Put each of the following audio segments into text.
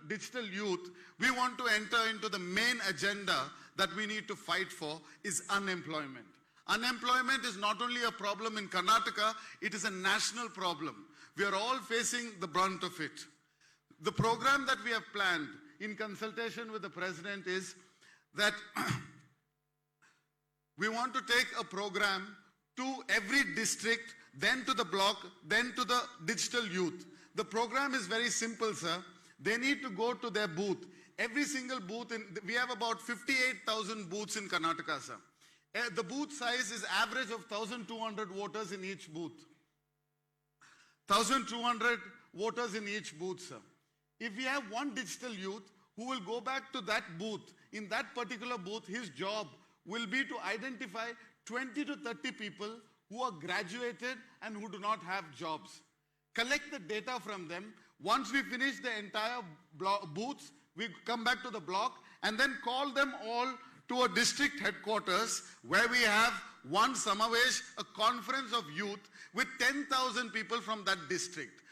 digital youth, we want to enter into the main agenda that we need to fight for is unemployment. Unemployment is not only a problem in Karnataka, it is a national problem. We are all facing the brunt of it. The program that we have planned in consultation with the President is that we want to take a program to every district, then to the block, then to the digital youth. The program is very simple, sir. They need to go to their booth. Every single booth, we have about 58,000 booths in Karnataka, sir. The booth size is average of 1,200 voters in each booth. 1,200 voters in each booth, sir. If we have one digital youth who will go back to that booth, in that particular booth, his job will be to identify 20 to 30 people who are graduated and who do not have jobs. Collect the data from them. Once we finish the entire booths, we come back to the block and then call them all to a district headquarters where we have one Samavesh, a conference of youth with 10,000 people from that district.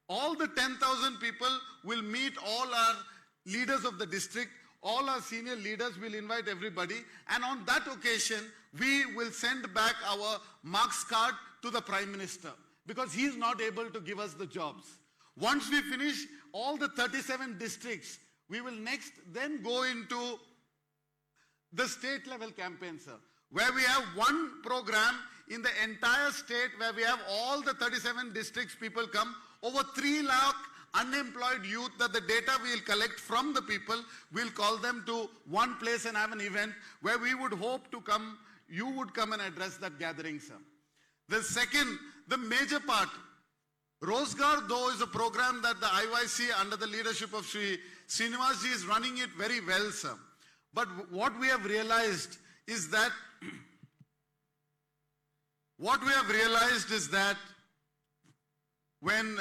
All the 10,000 people will meet all our leaders of the district. All our senior leaders will invite everybody, and on that occasion, we will send back our marks card to the Prime Minister because he is not able to give us the jobs. Once we finish all the 37 districts, we will next then go into the state level campaign, sir, where we have one program in the entire state where we have all the 37 districts people come, over 3 lakh unemployed youth, that the data we will collect from the people, we'll call them to one place and have an event where we would hope to come, you would come and address that gathering, sir. The second, the major part, Rozgar though is a program that the IYC under the leadership of Sri Srinivas ji is running it very well, sir. But what we have realized is that when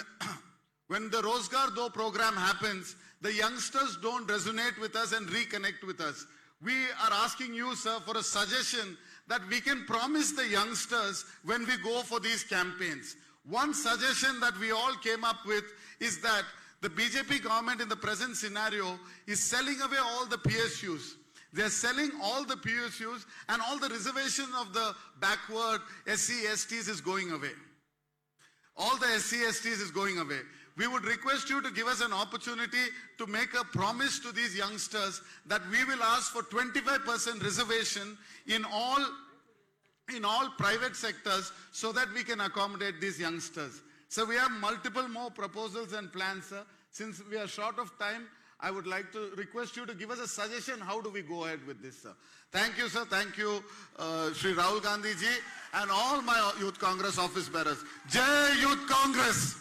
the Rozgar Do program happens, the youngsters don't resonate with us and reconnect with us. We are asking you, sir, for a suggestion that we can promise the youngsters when we go for these campaigns. One suggestion that we all came up with is that the BJP government in the present scenario is selling away all the PSUs. They're selling all the PSUs, and all the reservation of the backward SC, STs is going away. All the SC, STs is going away. We would request you to give us an opportunity to make a promise to these youngsters that we will ask for 25% reservation in all private sectors so that we can accommodate these youngsters. So we have multiple more proposals and plans, sir. Since we are short of time, I would like to request you to give us a suggestion. How do we go ahead with this, sir? Thank you, sir. Thank you, Sri Rahul Gandhi ji, and all my Youth Congress office bearers. Jai Youth Congress!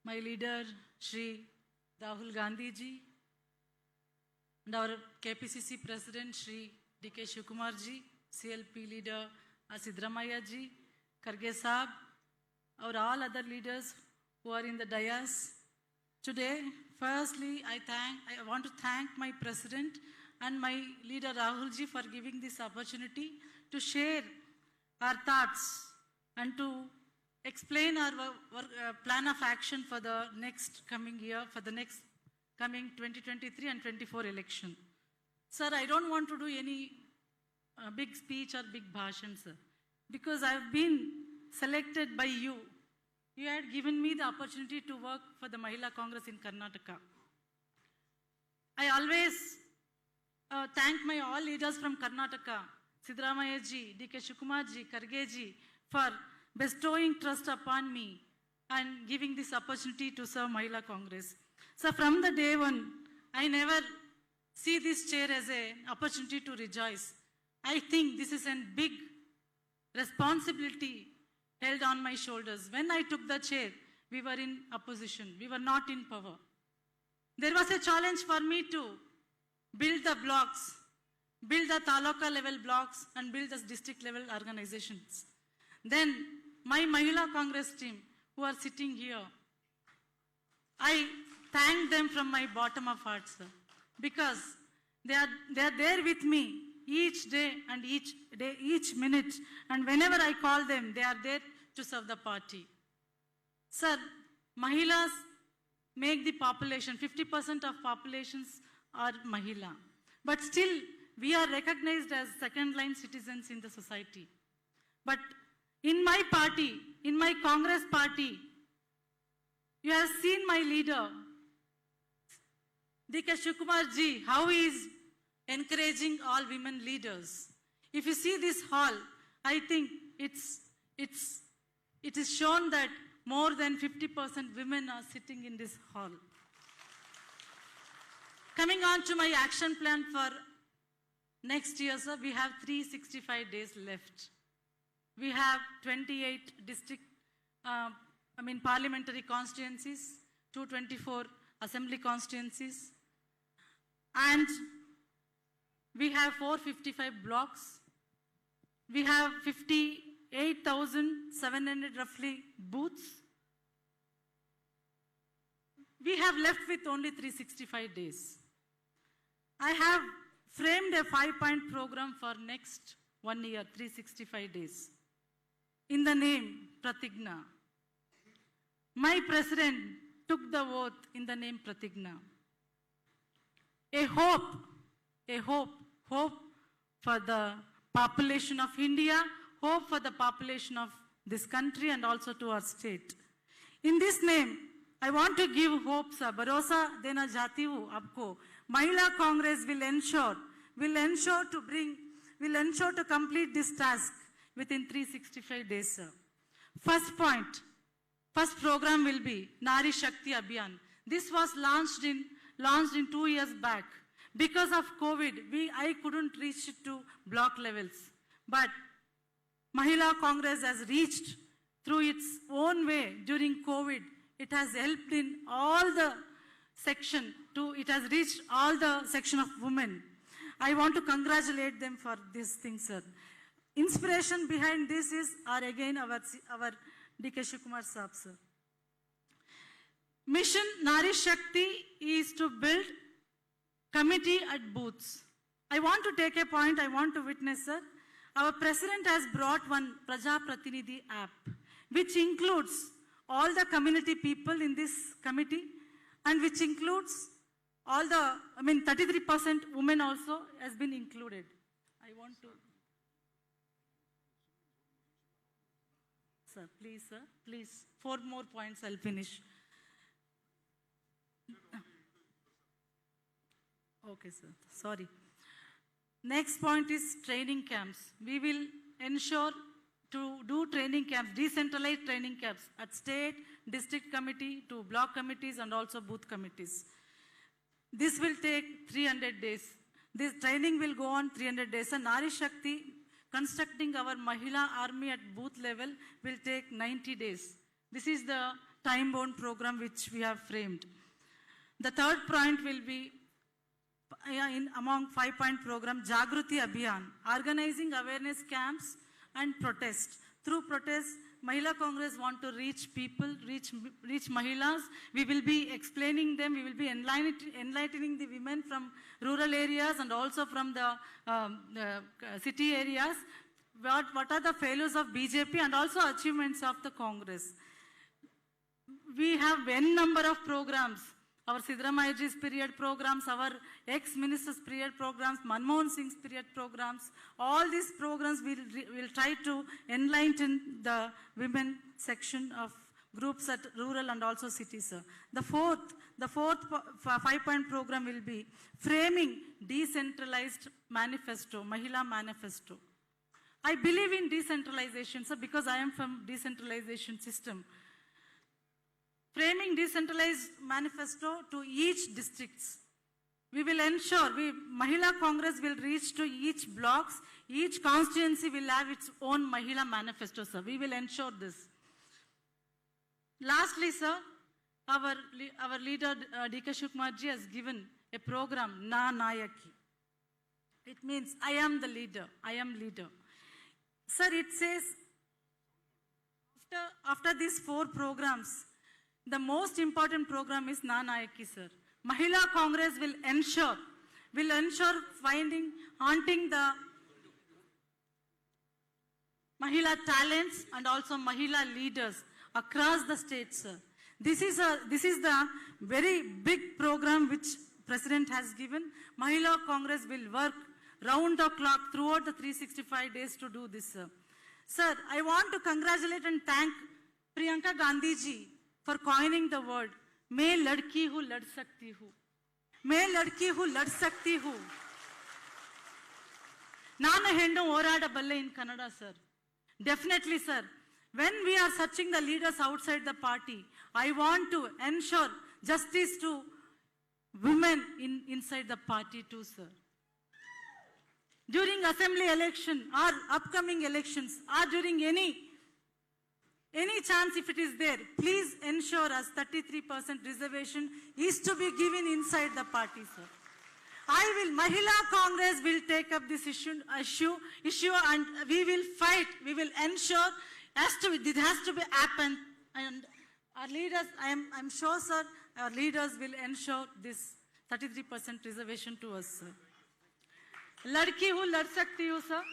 My leader, Sri Rahul Gandhi ji, and our KPCC President, Sri D.K. Shivakumar ji, CLP leader, Siddaramaiah ji, Kharge Saab, our all other leaders who are in the dais. Today, firstly, I want to thank my President and my leader Rahul ji for giving this opportunity to share our thoughts and to explain our plan of action for the next coming year, for the next coming 2023 and 24 election. Sir, I don't want to do any big speech or big bhashan, sir, because I've been selected by you. You had given me the opportunity to work for the Mahila Congress in Karnataka. I always thank my all leaders from Karnataka, Siddaramaiah ji, D.K. Shivakumar ji, Kharge ji, for bestowing trust upon me and giving this opportunity to serve Mahila Congress. So from the day one, I never see this chair as an opportunity to rejoice. I think this is a big responsibility held on my shoulders. When I took the chair, we were in opposition. We were not in power. There was a challenge for me to build the blocks, build the taluka level blocks, and build the district level organizations. Then my Mahila Congress team, who are sitting here, I thank them from my bottom of heart, sir, because They are there with me each day, each minute. And whenever I call them, they are there to serve the party. Sir, Mahilas make the population, 50% of populations are Mahila. But still, we are recognized as second-line citizens in the society. But in my party, in my Congress party, you have seen my leader, D.K. Shivakumar ji, how he is encouraging all women leaders. If you see this hall, I think it is shown that more than 50% women are sitting in this hall. Coming on to my action plan for next year, sir, we have 365 days left. We have 28 district, parliamentary constituencies, 224 assembly constituencies, and we have 455 blocks. We have 58,700 roughly booths. We have left with only 365 days. I have framed a 5-point program for next 1 year, 365 days. In the name Pratigna. My president took the oath in the name Pratigna. A hope for the population of India, hope for the population of this country and also to our state. In this name, I want to give hope, sir. Bharosa dena jati hu aapko. Mahila Congress will ensure to complete this task within 365 days, sir. First program will be Nari Shakti Abhiyan. This was launched in 2 years back. Because of COVID, I couldn't reach it to block levels. But Mahila Congress has reached through its own way during COVID. It has helped in all the section it has reached all the section of women. I want to congratulate them for this thing, sir. Inspiration behind this is again our D.K. Shivakumar Saab, sir. Mission Nari Shakti is to build committee at booths. I want to take a point, I want to witness, sir. Our president has brought one Praja Pratinidhi app, which includes all the community people in this committee, and which includes all the, 33% women also has been included. I want to... Sir, please. 4 more points, I'll finish. Okay, sir, sorry. Next point is training camps. We will ensure to do training camps, decentralized training camps at state, district committee, to block committees and also booth committees. This will take 300 days. This training will go on 300 days. And Nari Shakti, constructing our Mahila army at booth level, will take 90 days. This is the time-bound program which we have framed. The third point will be, among 5-point program, Jagruti Abhiyan, organizing awareness camps and protests. Through protests, Mahila Congress want to reach people, reach Mahilas. We will be explaining them, we will be enlightening the women from rural areas and also from the city areas. What are the failures of BJP and also achievements of the Congress. We have n number of programs. Our Siddaramayaji's period programs, our ex-minister's period programs, Manmohan Singh's period programs, all these programs will try to enlighten the women section of groups at rural and also cities. The fourth 5-point program will be framing decentralized manifesto, Mahila manifesto. I believe in decentralization, sir, because I am from decentralization system. Framing decentralized manifesto to each districts. We will ensure, Mahila Congress will reach to each blocks, each constituency will have its own Mahila manifesto, sir. We will ensure this. Lastly, sir, our leader, D.K. Shivakumar ji, has given a program, Na Nayaki. It means, I am the leader, I am leader. Sir, it says, after these 4 programs, the most important program is Na Nayaki, sir. Mahila Congress will ensure will ensure haunting the Mahila talents and also Mahila leaders across the state, sir. This is the very big program which President has given. Mahila Congress will work round the clock throughout the 365 days to do this, sir. Sir, I want to congratulate and thank Priyanka Gandhi ji for coining the word, "Main ladki hu lad sakti hu." Main ladki hu lad sakti hu. Nana hendu oradaballe in Kannada, sir. Definitely, sir. When we are searching the leaders outside the party, I want to ensure justice to women inside the party too, sir. During assembly election or upcoming elections or during any chance if it is there, please ensure us 33% reservation is to be given inside the party, sir. Mahila Congress will take up this issue and we will fight, we will ensure it has to be happen, and our leaders, I'm sure, sir, our leaders will ensure this 33% reservation to us, sir. Ladki hu lad sakti hu, sir.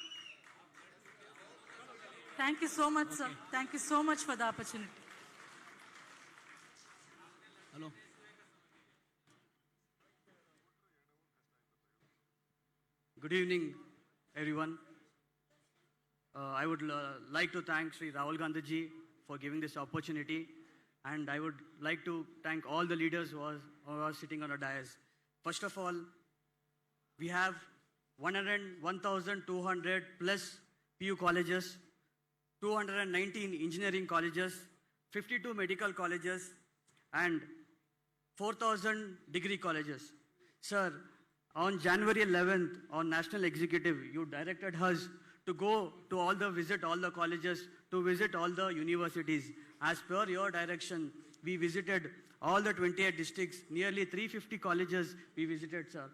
Thank you so much, sir. Thank you so much for the opportunity. Hello. Good evening, everyone. I would like to thank Sri Rahul Gandhi ji for giving this opportunity, and I would like to thank all the leaders who are sitting on the dais. First of all, we have 1,200 plus PU colleges, 219 engineering colleges, 52 medical colleges, and 4,000 degree colleges. Sir, on January 11th, on National Executive, you directed us to go to visit all the colleges, to visit all the universities. As per your direction, we visited all the 28 districts, nearly 350 colleges we visited, sir.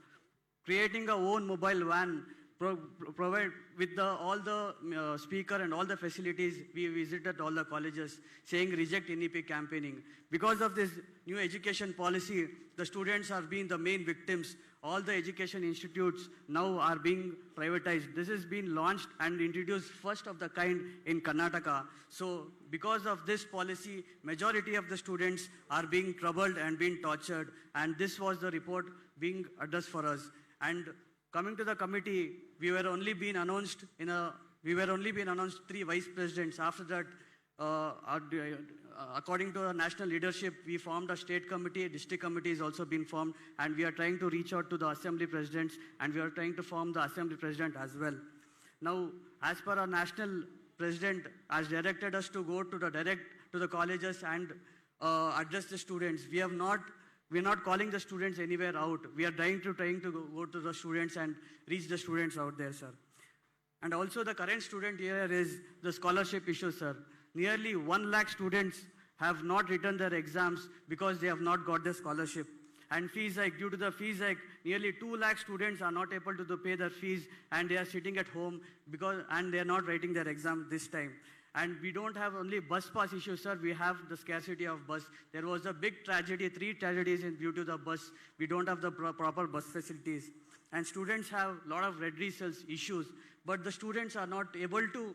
Creating a own mobile van, provide with all the speaker and all the facilities, we visited all the colleges, saying reject NEP campaigning. Because of this new education policy, the students are being the main victims. All the education institutes now are being privatized. This has been launched and introduced first of the kind in Karnataka. So because of this policy, majority of the students are being troubled and being tortured. And this was the report being addressed for us. And coming to the committee, we were only being announced 3 vice presidents. After that, according to the national leadership, we formed a state committee, a district committee is also been formed, and we are trying to reach out to the assembly presidents, and we are trying to form the assembly president as well. Now, as per our national president has directed us to go to the colleges and address the students, we are not calling the students anywhere out. We are trying to go to the students and reach the students out there, sir. And also the current student here is the scholarship issue, sir. Nearly 1 lakh students have not written their exams because they have not got their scholarship. And fees hike, due to the fees hike, nearly 2 lakh students are not able to pay their fees, and they are sitting at home and they are not writing their exam this time. And we don't have only bus pass issue, sir. We have the scarcity of bus. There was a big tragedy, 3 tragedies due to the bus. We don't have the proper bus facilities. And students have a lot of red results issues, but the students are not able to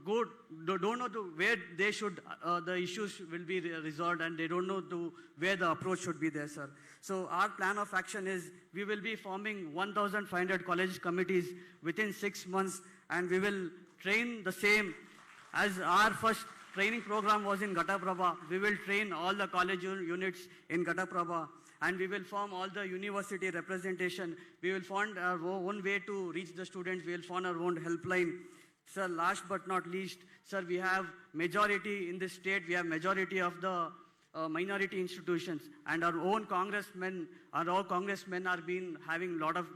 don't know where they should, the issues will be resolved, and they don't know where the approach should be there, sir. So our plan of action is we will be forming 1,500 college committees within 6 months, and we will train the same as our first training program was in Ghataprabha. We will train all the college units in Ghataprabha, and we will form all the university representation. We will find our own way to reach the students. We will find our own helpline. Sir, last but not least, sir, we have majority in this state. We have majority of the minority institutions, and our own congressmen are having a lot of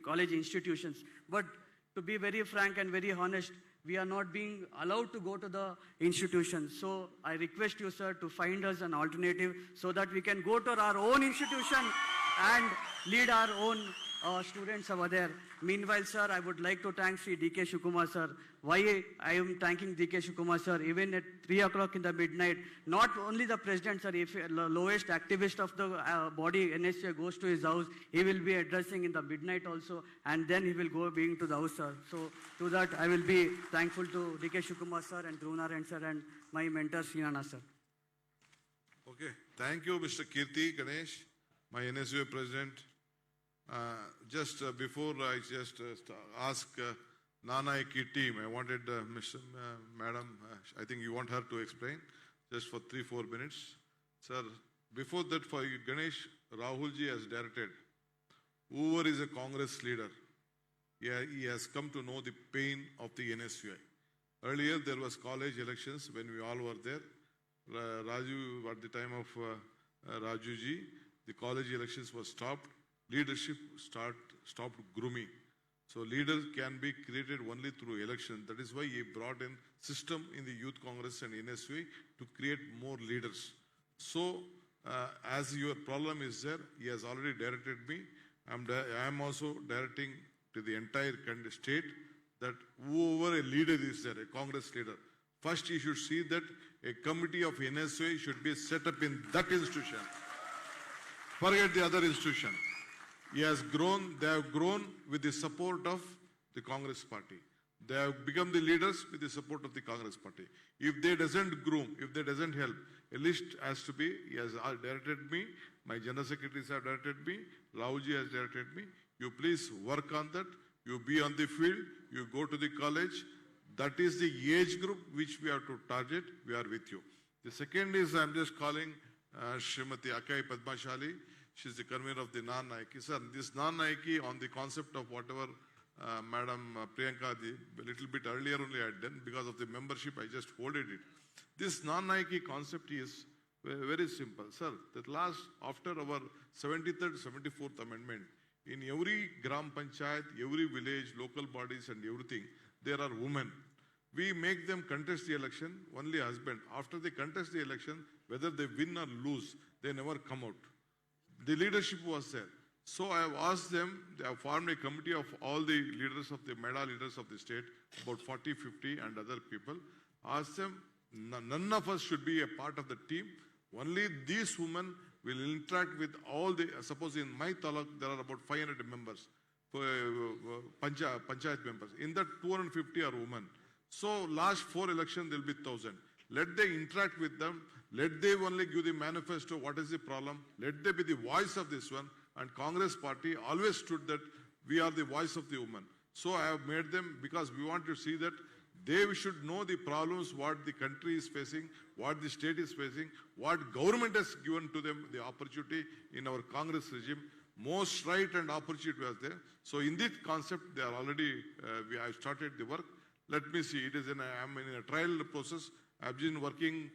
college institutions. But to be very frank and very honest, we are not being allowed to go to the institutions. So I request you, sir, to find us an alternative so that we can go to our own institution and lead our own students over there. Meanwhile, sir, I would like to thank Sri D.K. Shivakumar, sir. Why I am thanking D.K. Shivakumar, sir, even at 3 o'clock in the midnight, not only the president, sir, if the lowest activist of the body, NSA, goes to his house, he will be addressing in the midnight also, and then he will go being to the house, sir. So to that, I will be thankful to D.K. Shivakumar, sir, and Dhruvanarayan, sir, and my mentor, Srinana, sir. Okay, thank you, Mr. Kirti Ganesh, my NSUA president. Just before I just ask Nanaiki team, I wanted Madam, I think you want her to explain just for 3-4 minutes. Sir, before that for you, Ganesh, Rahulji has directed, whoever is a Congress leader, he has come to know the pain of the NSUI. Earlier there was college elections when we all were there. Raju, at the time of Rajuji, the college elections were stopped. Leadership stopped grooming. So leaders can be created only through election. That is why he brought in system in the Youth Congress and NSUA to create more leaders. So as your problem is there, he has already directed me. I am also directing to the entire state that whoever a leader is there, a Congress leader, first he should see that a committee of NSUA should be set up in that institution. Forget the other institution. He has grown, they have grown with the support of the Congress party. They have become the leaders with the support of the Congress party. If they doesn't groom, if they doesn't help, a list has to be, he has directed me, my general secretaries have directed me, Raoji has directed me. You please work on that. You be on the field, you go to the college. That is the age group which we have to target. We are with you. The second is I'm just calling Srimati Akai Padmashali. She's the convener of the Non-Naiki. Sir, this Non-Naiki on the concept of whatever Madam Priyanka, a little bit earlier only I had done because of the membership, I just folded it. This Non-Naiki concept is very simple. Sir, that last, after our 73rd, 74th amendment, in every Gram Panchayat, every village, local bodies and everything, there are women. We make them contest the election, only husband. After they contest the election, whether they win or lose, they never come out. The leadership was there. So I have asked them, they have formed a committee of all the leaders of the MEDA leaders of the state, about 40, 50 and other people. Asked them, none of us should be a part of the team. Only these women will interact with all the, suppose in my taluk, there are about 500 members, panchayat members. In that 250 are women. So last 4 elections, there will be 1,000. Let they interact with them. Let they only give the manifesto, what is the problem. Let they be the voice of this one. And Congress party always stood that we are the voice of the woman. So I have made them, because we want to see that they should know the problems, what the country is facing, what the state is facing, what government has given to them the opportunity in our Congress regime. Most right and opportunity was there. So in this concept, they are already, we have started the work. Let me see, it is I'm in a trial process. I've been working,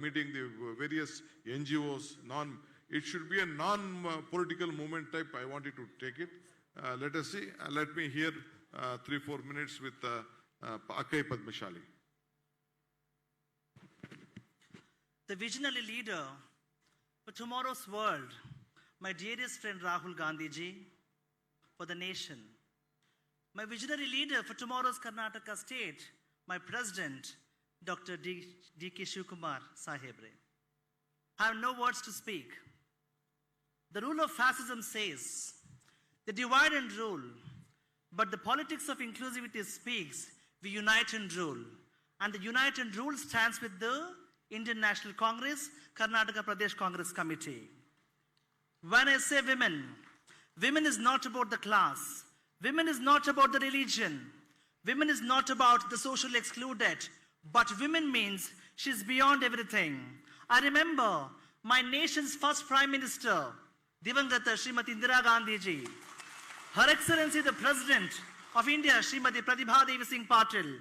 meeting the various NGOs, it should be a non-political movement type. I wanted to take it. Let us see. Let me hear 3-4 minutes with Akai Padmashali. The visionary leader for tomorrow's world, my dearest friend Rahul Gandhi ji, for the nation. My visionary leader for tomorrow's Karnataka state, my president, Dr. D.K. Shivakumar Sahebre. I have no words to speak. The rule of fascism says, the divide and rule, but the politics of inclusivity speaks, we unite and rule. And the unite and rule stands with the Indian National Congress, Karnataka Pradesh Congress Committee. When I say women, women is not about the class. Women is not about the religion. Women is not about the socially excluded. But women means she's beyond everything. I remember my nation's first Prime Minister, Divangata Srimati Indira Gandhi ji. Her Excellency the President of India, Srimati Pratibha Devi Singh Patil.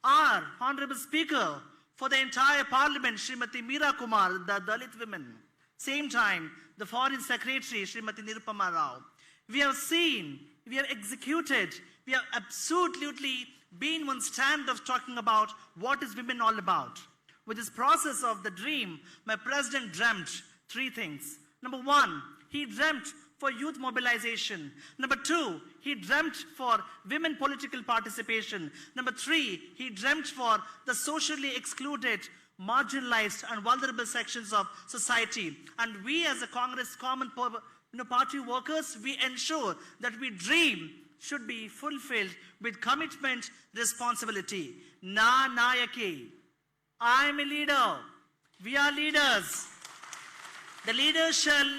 Our Honorable Speaker for the entire Parliament, Srimati Meera Kumar, the Dalit women. Same time, the Foreign Secretary, Srimati Nirupama Rao. We have seen, we have executed, we have absolutely been one stand of talking about what is women all about. With this process of the dream, my president dreamt 3 things. Number 1, he dreamt for youth mobilization. Number 2, he dreamt for women political participation. Number 3, he dreamt for the socially excluded, marginalized and vulnerable sections of society. And we as a Congress Common Party workers, we ensure that we dream should be fulfilled with commitment, responsibility. Na Nayaki. I am a leader. We are leaders. The leaders shall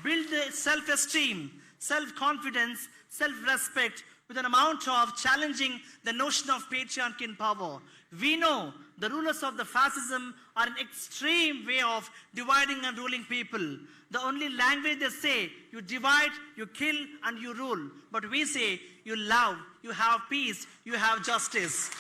build self-esteem, self-confidence, self-respect with an amount of challenging the notion of patriarchy in power. We know the rulers of the fascism are an extreme way of dividing and ruling people. The only language they say, you divide, you kill, and you rule. But we say, you love, you have peace, you have justice.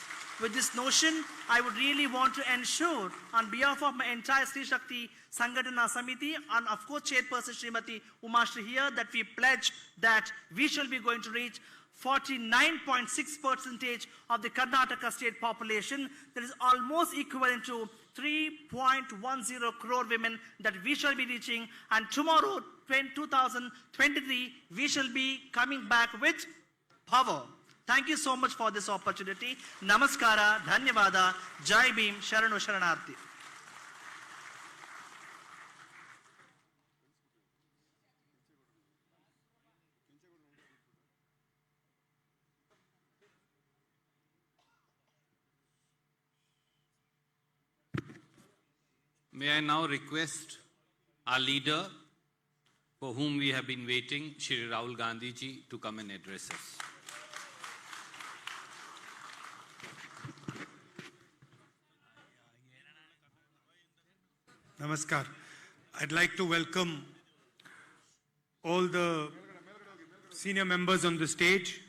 With this notion, I would really want to ensure on behalf of my entire Sri Shakti Sangatana Samiti and of course Chairperson Srimati Umashri here that we pledge that we shall be going to reach 49.6% of the Karnataka state population. That is almost equivalent to 3.10 crore women that we shall be reaching. And tomorrow, 2023, we shall be coming back with power. Thank you so much for this opportunity. Namaskara, Dhanyavada, Jai Bhim, Sharanu Sharanarthi. May I now request our leader, for whom we have been waiting, Shri Rahul Gandhi ji, to come and address us. Namaskar. I'd like to welcome all the senior members on the stage.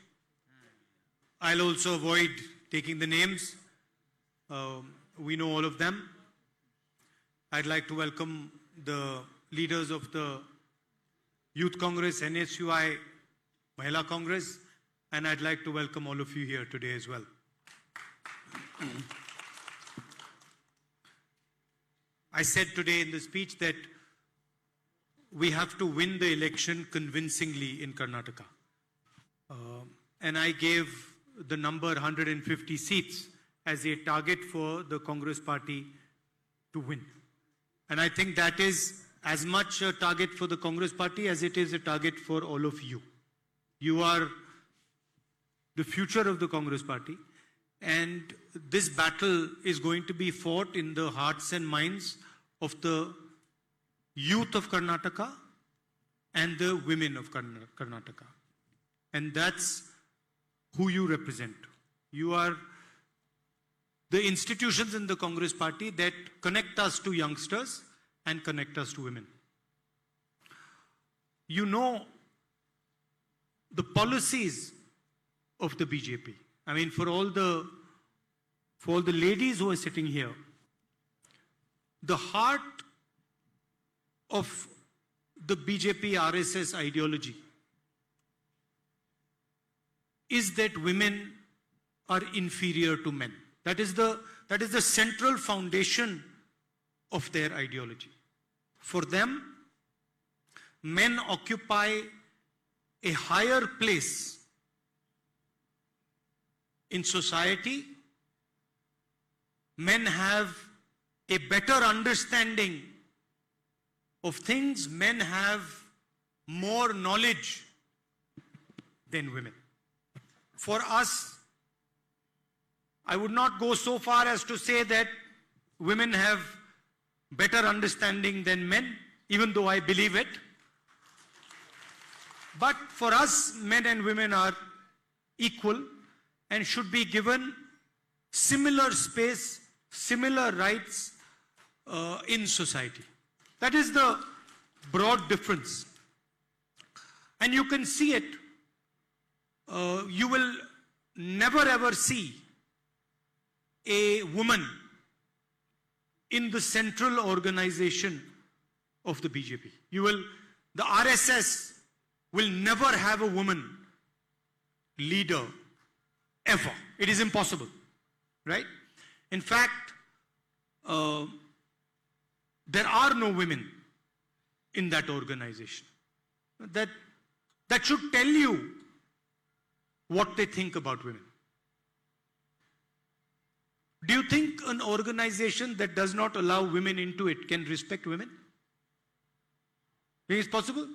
I'll also avoid taking the names. We know all of them. I'd like to welcome the leaders of the Youth Congress, NSUI, Mahila Congress, and I'd like to welcome all of you here today as well. I said today in the speech that we have to win the election convincingly in Karnataka. And I gave the number 150 seats as a target for the Congress party to win. And I think that is as much a target for the Congress party as it is a target for all of you. You are the future of the Congress party. And this battle is going to be fought in the hearts and minds of the youth of Karnataka and the women of Karnataka. And that's who you represent. You are the institutions in the Congress party that connect us to youngsters and connect us to women. You know the policies of the BJP. I mean, for all the ladies who are sitting here, the heart of the BJP RSS ideology is that women are inferior to men. That is the central foundation of their ideology. For them, men occupy a higher place in society. Men have a better understanding of things. Men have more knowledge than women. For us, I would not go so far as to say that women have better understanding than men, even though I believe it. But for us, men and women are equal and should be given similar space, similar rights in society. That is the broad difference. And you can see it. You will never ever see a woman in the central organization of the BJP. The RSS will never have a woman leader ever. It is impossible, right? In fact, there are no women in that organization. That that should tell you what they think about women. Do you think an organization that does not allow women into it can respect women? Think it's possible?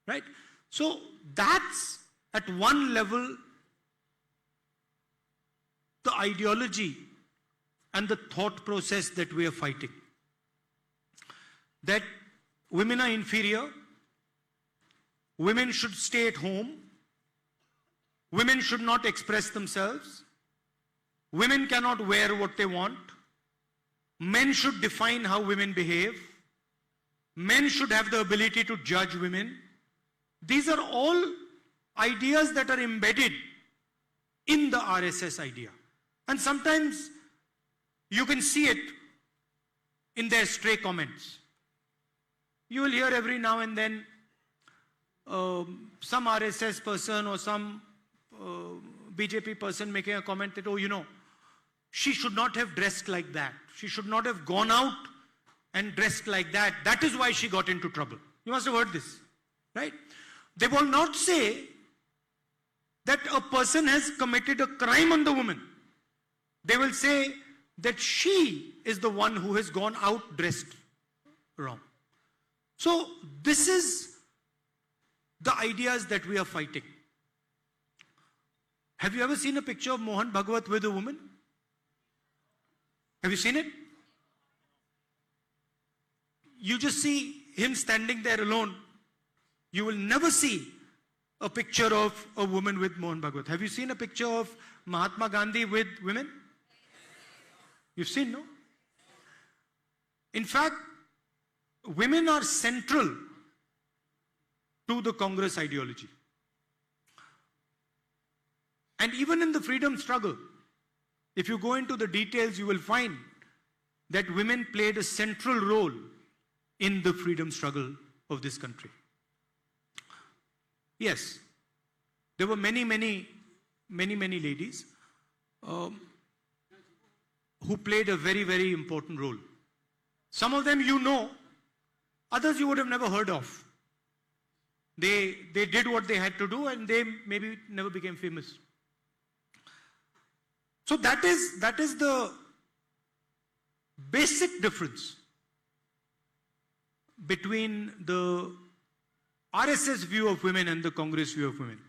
Right? So that's at one level the ideology and the thought process that we are fighting. That women are inferior, women should stay at home, women should not express themselves, women cannot wear what they want, men should define how women behave, men should have the ability to judge women. These are all ideas that are embedded in the RSS idea. And sometimes you can see it in their stray comments. You will hear every now and then some RSS person or some BJP person making a comment that, oh, you know, she should not have dressed like that. She should not have gone out and dressed like that. That is why she got into trouble. You must have heard this, right? They will not say that a person has committed a crime on the woman. They will say that she is the one who has gone out dressed wrong. So this is the ideas that we are fighting. Have you ever seen a picture of Mohan Bhagwat with a woman? Have you seen it? You just see him standing there alone. You will never see a picture of a woman with Mohan Bhagwat. Have you seen a picture of Mahatma Gandhi with women? You've seen, no? In fact, women are central to the Congress ideology. And even in the freedom struggle, if you go into the details, you will find that women played a central role in the freedom struggle of this country. Yes, there were many ladies who played a very, very important role. Some of them you know, others you would have never heard of. They did what they had to do and they maybe never became famous. So that is the basic difference between the RSS view of women and the Congress view of women.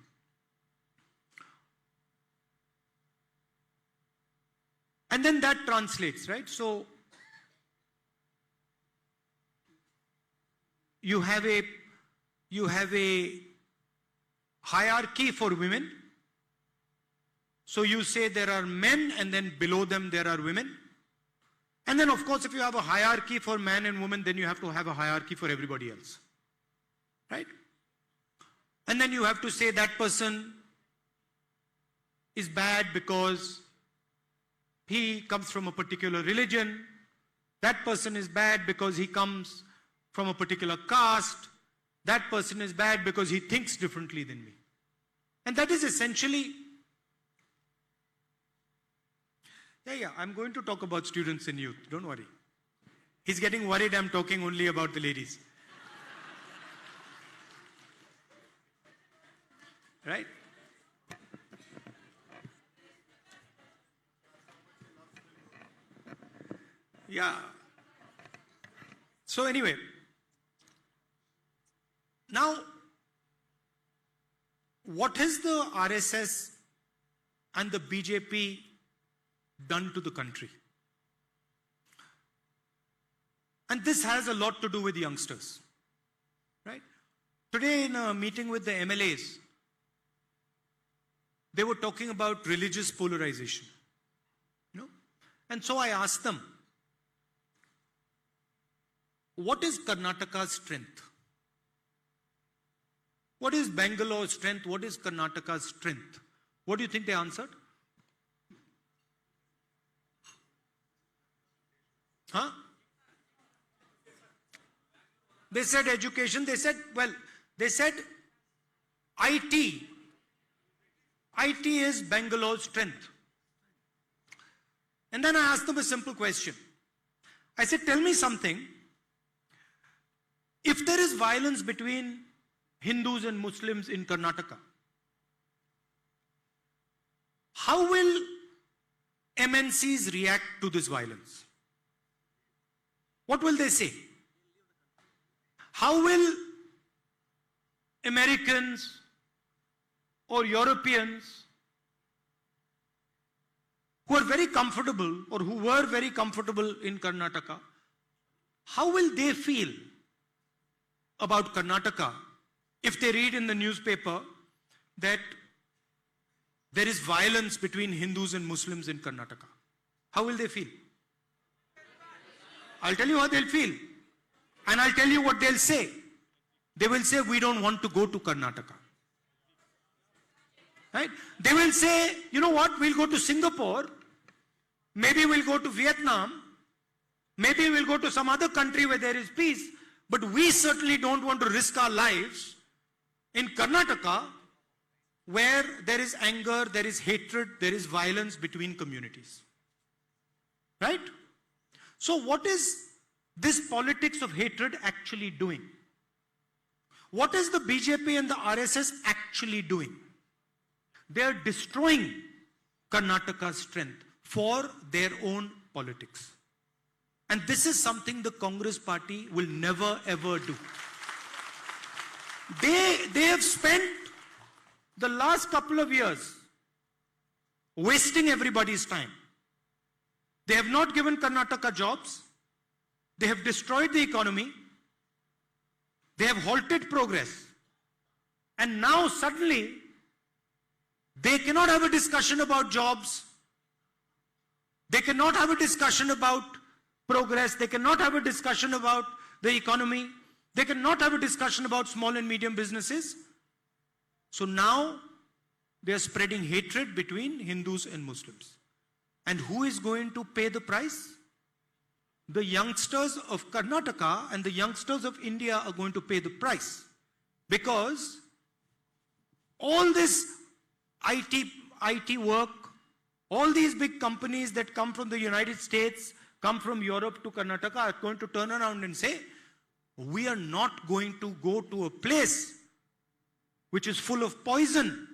And then that translates, right? So you have a hierarchy for women. So you say there are men and then below them there are women. And then of course if you have a hierarchy for man and woman, then you have to have a hierarchy for everybody else. Right? And then you have to say that person is bad because he comes from a particular religion. That person is bad because he comes from a particular caste. That person is bad because he thinks differently than me. And that is essentially... Yeah, I'm going to talk about students and youth. Don't worry. He's getting worried I'm talking only about the ladies. Right? Yeah. So anyway, now what has the RSS and the BJP done to the country? And this has a lot to do with youngsters, right? Today in a meeting with the MLAs, they were talking about religious polarization, you know? And so I asked them, what is Karnataka's strength? What is Bangalore's strength? What is Karnataka's strength? What do you think they answered? Huh? They said education. They said, well, they said IT. IT is Bangalore's strength. And then I asked them a simple question. I said, tell me something. If there is violence between Hindus and Muslims in Karnataka. How will MNCs react to this violence? What will they say? How will Americans or Europeans who are very comfortable or who were very comfortable in Karnataka, how will they feel about Karnataka if they read in the newspaper that there is violence between Hindus and Muslims in Karnataka? How will they feel? I'll tell you how they'll feel. And I'll tell you what they'll say. They will say, we don't want to go to Karnataka. Right? They will say, you know what, we'll go to Singapore, maybe we'll go to Vietnam, maybe we'll go to some other country where there is peace, but we certainly don't want to risk our lives in Karnataka where there is anger, there is hatred, there is violence between communities. Right? So what is this politics of hatred actually doing? What is the BJP and the RSS actually doing? They are destroying Karnataka's strength for their own politics. And this is something the Congress party will never ever do. They have spent the last couple of years wasting everybody's time. They have not given Karnataka jobs. They have destroyed the economy. They have halted progress. And now suddenly, they cannot have a discussion about jobs. They cannot have a discussion about progress. They cannot have a discussion about the economy. They cannot have a discussion about small and medium businesses. So now they are spreading hatred between Hindus and Muslims. And who is going to pay the price? The youngsters of Karnataka and the youngsters of India are going to pay the price. Because all this IT work, all these big companies that come from the United States, come from Europe to Karnataka are going to turn around and say, we are not going to go to a place which is full of poison,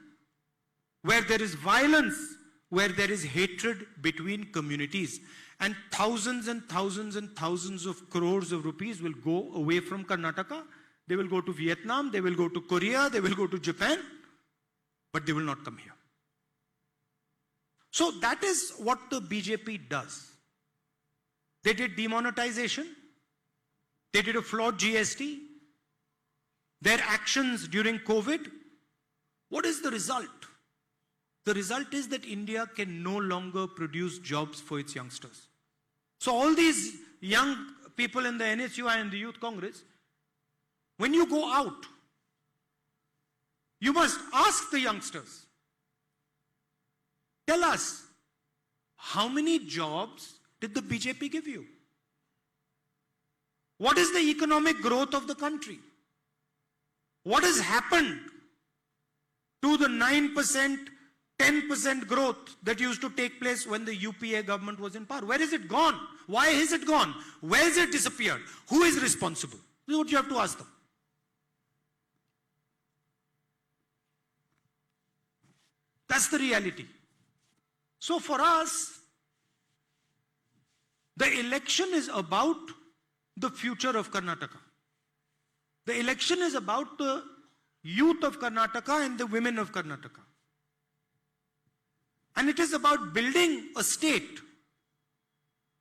where there is violence, where there is hatred between communities. And thousands and thousands and thousands of crores of rupees will go away from Karnataka. They will go to Vietnam, they will go to Korea, they will go to Japan, but they will not come here. So that is what the BJP does. They did demonetization. They did a flawed GST. Their actions during COVID. What is the result? The result is that India can no longer produce jobs for its youngsters. So all these young people in the NSUI and the Youth Congress, when you go out, you must ask the youngsters, tell us, how many jobs did the BJP give you? What is the economic growth of the country? What has happened to the 9%, 10% growth that used to take place when the UPA government was in power? Where is it gone? Why has it gone? Where has it disappeared? Who is responsible? This is what you have to ask them. That's the reality. So for us, the election is about the future of Karnataka. The election is about the youth of Karnataka and the women of Karnataka. And it is about building a state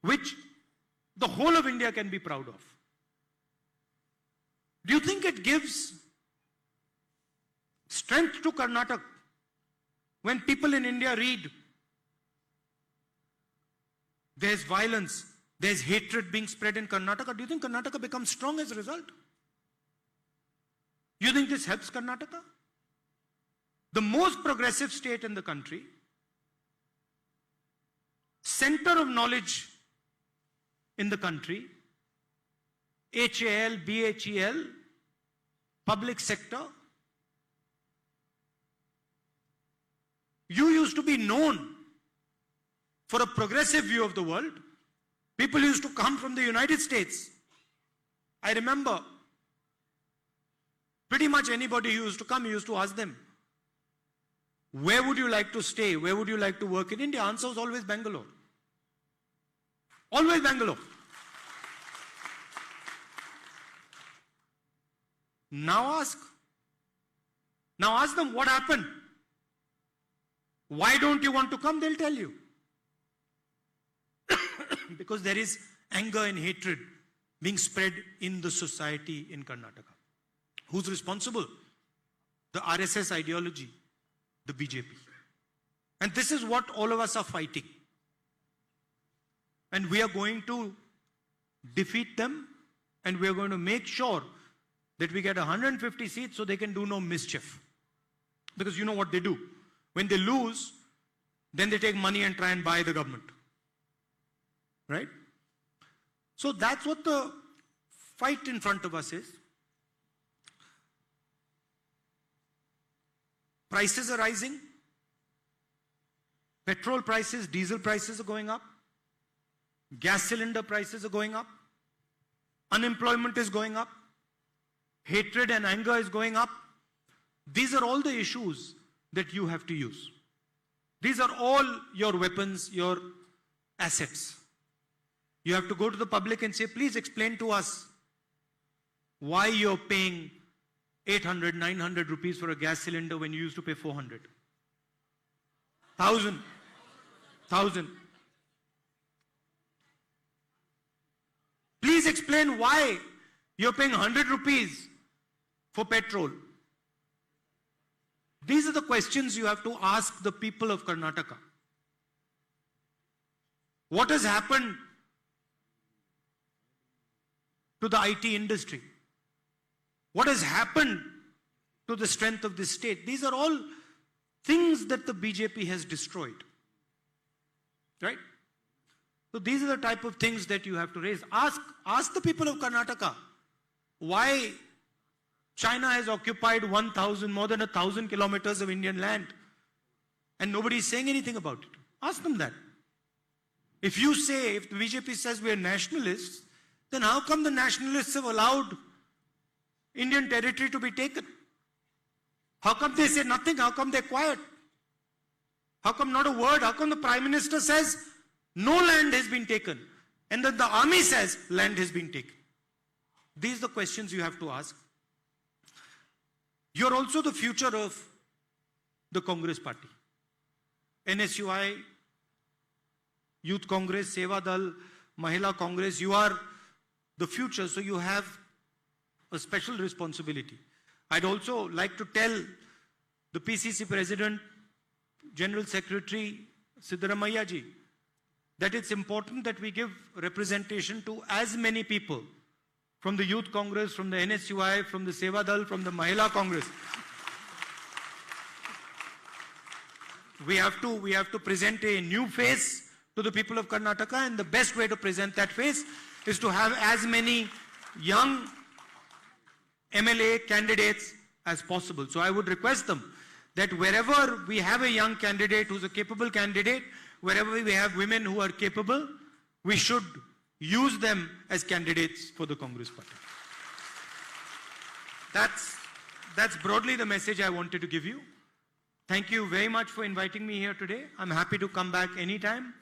which the whole of India can be proud of. Do you think it gives strength to Karnataka when people in India read there's violence, there's hatred being spread in Karnataka? Do you think Karnataka becomes strong as a result? You think this helps Karnataka? The most progressive state in the country, center of knowledge in the country, HAL, BHEL, public sector. You used to be known for a progressive view of the world. People used to come from the United States. I remember Pretty much anybody who used to come, he used to ask them, where would you like to stay? Where would you like to work in India? Answer was always Bangalore. Always Bangalore. Now ask. Now ask them what happened. Why don't you want to come? They'll tell you. Because there is anger and hatred being spread in the society in Karnataka. Who's responsible? The RSS ideology, the BJP. And this is what all of us are fighting. And we are going to defeat them, and we are going to make sure that we get 150 seats so they can do no mischief. Because you know what they do. When they lose, then they take money and try and buy the government. Right? So that's what the fight in front of us is. Prices are rising. Petrol prices, diesel prices are going up. Gas cylinder prices are going up. Unemployment is going up. Hatred and anger is going up. These are all the issues that you have to use. These are all your weapons, your assets. You have to go to the public and say, please explain to us why you're paying 800, 900 rupees for a gas cylinder when you used to pay 400. 1,000. Please explain why you're paying 100 rupees for petrol. These are the questions you have to ask the people of Karnataka. What has happened to the IT industry? What has happened to the strength of this state? These are all things that the BJP has destroyed. Right? So these are the type of things that you have to raise. Ask the people of Karnataka why China has occupied more than 1,000 kilometers of Indian land and nobody is saying anything about it. Ask them that. If the BJP says we are nationalists, then how come the nationalists have allowed Indian territory to be taken? How come they say nothing? How come they're quiet? How come not a word? How come the Prime Minister says no land has been taken and then the army says land has been taken? These are the questions you have to ask. You're also the future of the Congress party. NSUI, Youth Congress, Seva Dal, Mahila Congress, you are the future, so you have a special responsibility. I'd also like to tell the PCC President, General Secretary Siddaramaiah ji, that it's important that we give representation to as many people from the Youth Congress, from the NSUI, from the Seva Dal, from the Mahila Congress. We have to present a new face to the people of Karnataka, and the best way to present that face is to have as many young MLA candidates as possible. So I would request them that wherever we have a young candidate who's a capable candidate, wherever we have women who are capable, we should use them as candidates for the Congress party. That's broadly the message I wanted to give you. Thank you very much for inviting me here today. I'm happy to come back anytime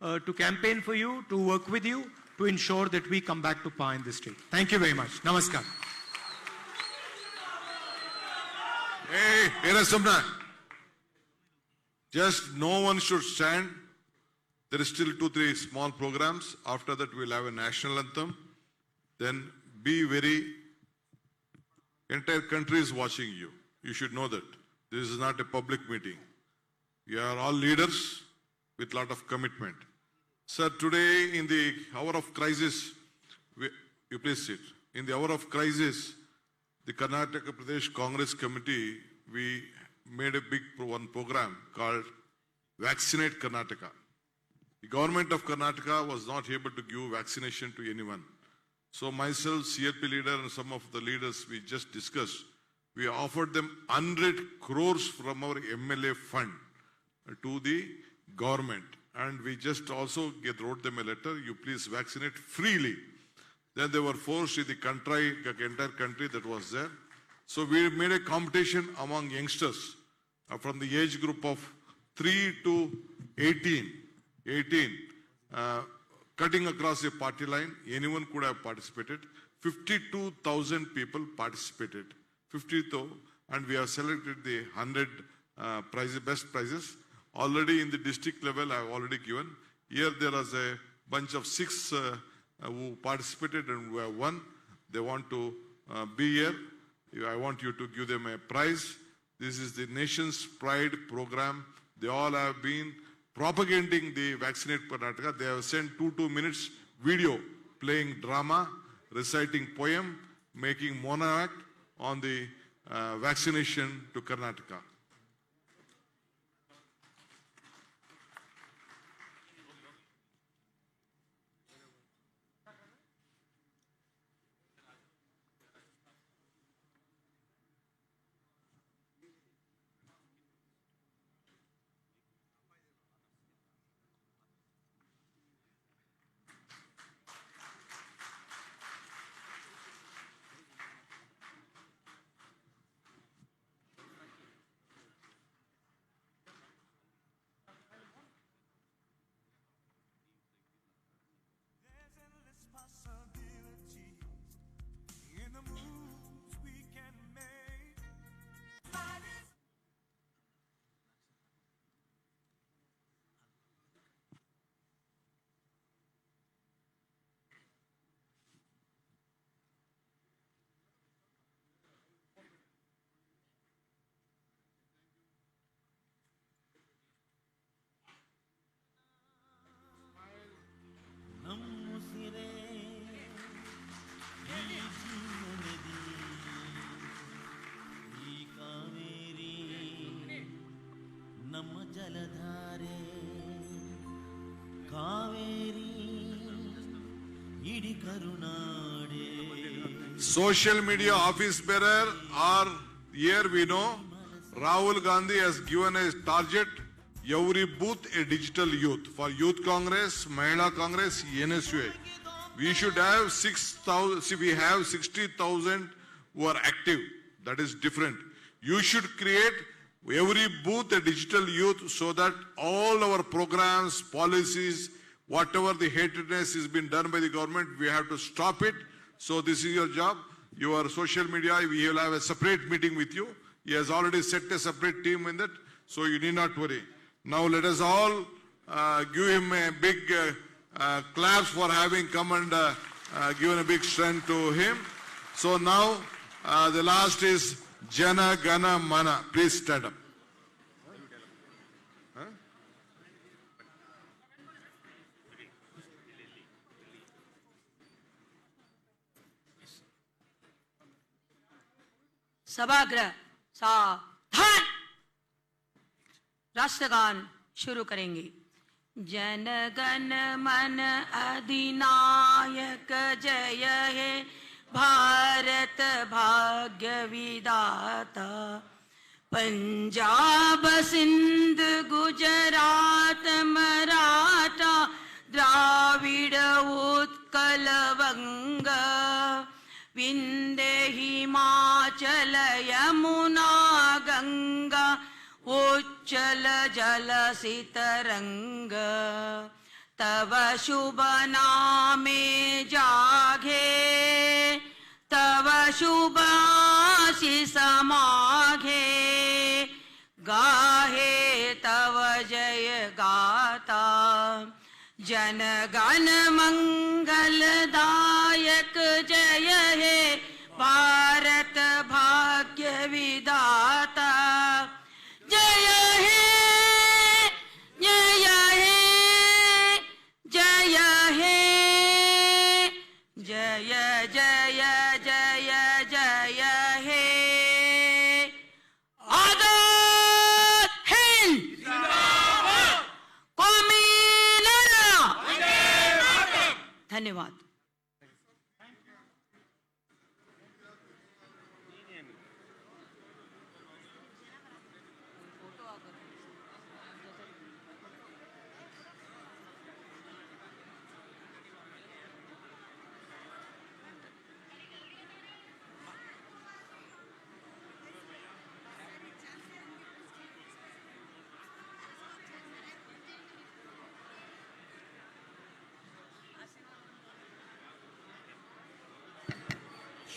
to campaign for you, to work with you, to ensure that we come back to power in this state. Thank you very much. Namaskar. Hey, Erasumna. Just no one should stand. There is still 2-3 small programs. After that, we'll have a national anthem. Then entire country is watching you. You should know that. This is not a public meeting. You are all leaders with a lot of commitment. Sir, today in the hour of crisis, you please sit. In the hour of crisis, the Karnataka Pradesh Congress Committee, we made a big program called Vaccinate Karnataka. The government of Karnataka was not able to give vaccination to anyone. So myself, CLP leader and some of the leaders we just discussed, we offered them 100 crores from our MLA fund to the government. And we just also wrote them a letter, you please vaccinate freely. Then they were forced in the entire country that was there. So we made a competition among youngsters from the age group of 3 to 18, cutting across a party line. Anyone could have participated. 52,000 people participated. 52, and we have selected the 100 best prizes. Already in the district level, I have already given. Here there is a bunch of 6 who participated and who have won. They want to be here. I want you to give them a prize. This is the Nation's Pride program. They all have been propagating the Vaccinate Karnataka. They have sent 2 minutes video playing drama, reciting poem, making mono act on the vaccination to Karnataka. Social media office bearer are here, we know. Rahul Gandhi has given a target, every booth a digital youth. For Youth Congress, Mahila Congress, NSUA. We should have 6,000, see we have 60,000 who are active. That is different. You should create every booth a digital youth so that all our programs, policies, whatever the hatredness has been done by the government, we have to stop it. So this is your job. Your social media, we will have a separate meeting with you. He has already set a separate team in that, so you need not worry. Now let us all give him a big claps for having come and given a big strength to him. So now the last is Jana Gana Mana. Please stand up. सभागृह सावधान। राष्ट्रगान शुरू करेंगे। जन गण मन अधिनायक जय हे भारत भाग्य विधाता। पंजाब सिंध गुजरात मराठा द्राविड़ उत्कल वंग विंध्य हिमाचल यमुना गंगा उच्चल जलसितरंग। तव शुभ नामे जागे तव शुभ आशीष माघे गाहे तव जय गाता। जन गण मंगलदायक जय हे भारत भाग्य विधाता। जय हे जय हे जय हे जय जय जय जय हे। आजाद हिंद कौमी लड़ाई। धन्यवाद।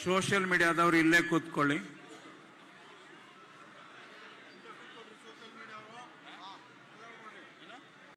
ಸೋಷಿಯಲ್ ಮೀಡಿಯಾದವರು ಇಲ್ಲೇ ಕೂತ್ಕೊಳ್ಳಿ.